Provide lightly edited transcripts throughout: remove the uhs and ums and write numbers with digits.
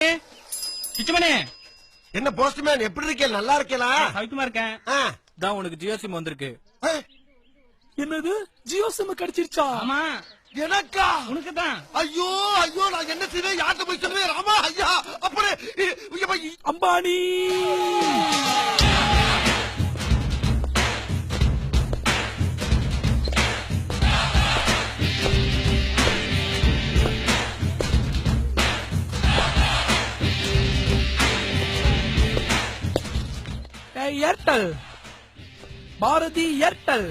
கிச்சுமணி என்ன போஸ்ட்மேன் எப்படி இருக்கே? நல்லா இருக்கேனா? சவிக்குமா இருக்கேன். தான் உனக்கு ஜியோ சிம் வந்திருக்கு. என்னது ஜியோ சிம் கிடைச்சிருச்சா? ஆமா எனக்கா? உனக்கு தான். ஐயோ ஐயோ நான் என்ன செய்வேன்? யார்கிட்ட போய் சொல்லுவேன்? ராமா ஐயா அப்படி அம்பானி ஏர்டெல் பாரதி ஏர்டெல்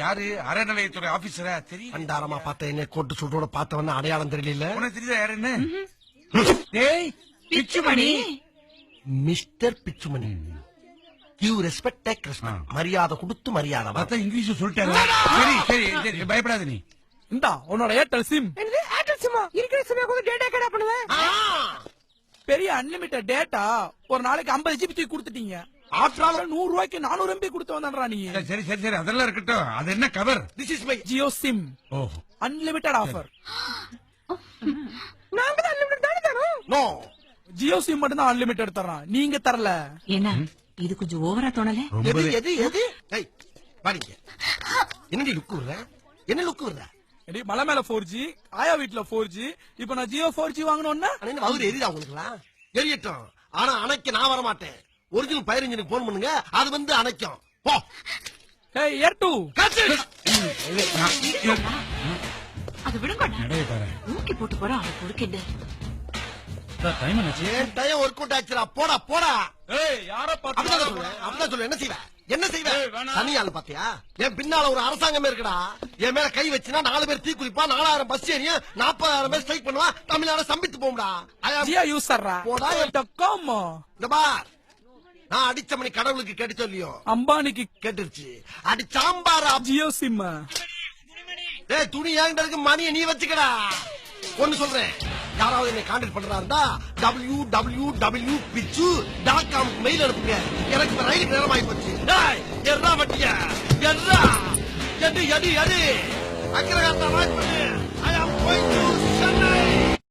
யாரு? அறநிலையத்துறை ஆபீசரா? தெரியும். அண்டாரமா பார்த்த என்ன கோட்டு சூட்டோட பார்த்தவன அடையாளம் தெரியல. உனக்கு தெரியுதா யாருன்னு? டேய் Kichumani. Mister Pichumani. Give respect take respect. மரியாதை கொடுத்து மரியாதை. பார்த்தா இங்கிலீஷ் சொல்லிட்டாரு. சரி சரி சரி பயப்படாத நீ. இந்தா உன்னோட ஏர்டெல் சிம். ஏர்டெல் சிம்மா இருக்கிற சிம்மா கொஞ்சம் டேட்டா கேடா பண்ணுவேன். பெரிய அன்லிமிட்டட் டேட்டா ஒரு நாளைக்கு 50 ஜிபி தூக்கி கொடுத்துட்டீங்க. ஆற்றால 100 ரூபாய்க்கு 400 MB கொடுத்து வந்தான்றா நீ. சரி சரி சரி அதெல்லாம் இருக்கட்டும். அது என்ன cover? This is my Jio sim. Oh unlimited offer. நாங்க தான் அன்லிமிட்டட் தானே தரோம். நோ ஜியோ சிம் மட்டும் தான் அன்லிமிட்டட் தரான். நீங்க தரல. என்ன இது கொஞ்சம் ஓவரா தோணல? எது எது எது? ஏய் பாருங்க. என்னடி லுக் விடுற? என்ன லுக் விடுற? எடி மலை மேல 4G, ஆயா வீட்ல 4G. இப்போ நான் ஜியோ 4G வாங்கணும்னா அண்ணே அவரு எரியுதா உங்களுக்குலாம்? எரியட்டும். ஆனா அணைக்க நான் வர மாட்டேன். ஒரிஜினல் ஃபயர் இன்ஜினுக்கு போன் பண்ணுங்க. அது வந்து அணைக்கும். போ. ஏய் ஏர்2 அது விடுங்க. நடைய பாரு. ஊக்கி போட்டு போறோம் அவ கொடுக்கல. டைம் என்னாச்சு? ஏன் டைம் ஒர்க் அவுட் ஆச்சுடா. போடா போடா. ஏய் யார அப்படிதான் சொல்லுவேன். அப்படிதான் சொல்லுவேன். என்ன செய்வ? என்ன செய்வ? தனியாள் பாத்தியா? என் பின்னால ஒரு அரசாங்கமே இருக்குடா. என் மேல கை வச்சுனா 4 பேர் தீ குளிப்பா, 4000 பஸ் ஏறியும் 40,000 பேர் ஸ்ட்ரைக் பண்ணுவா. தமிழ்நாடு சம்பித்து போம்டா. ஜியோ யூசர்ரா. போடா. .com. இந்த பார். நான் அடிச்ச மணி கடவுளுக்கு கேட்டுச்சோ இல்லையோ? அம்பானிக்கு கேட்டுருச்சு. அடி சாம்பாரா. ஜியோ சிம். ஏய் துணி ஏங்கிட்டதுக்கு மணியை நீ வச்சுக்கடா. ஒன்னு சொல்றேன். யாராவது என்னை கான்டாக்ட் பண்றா இருந்தா www.pitchu.com மெயில் அனுப்புங்க. எனக்கு ரயிலுக்கு நேரம் ஆகி போச்சு. எர்ரா வட்டியா எர்ரா எடு எடு எடு அக்கிரகாரத்தை வாய்ப்பு பண்ணு. ஐ ஆம் கோயிங் டு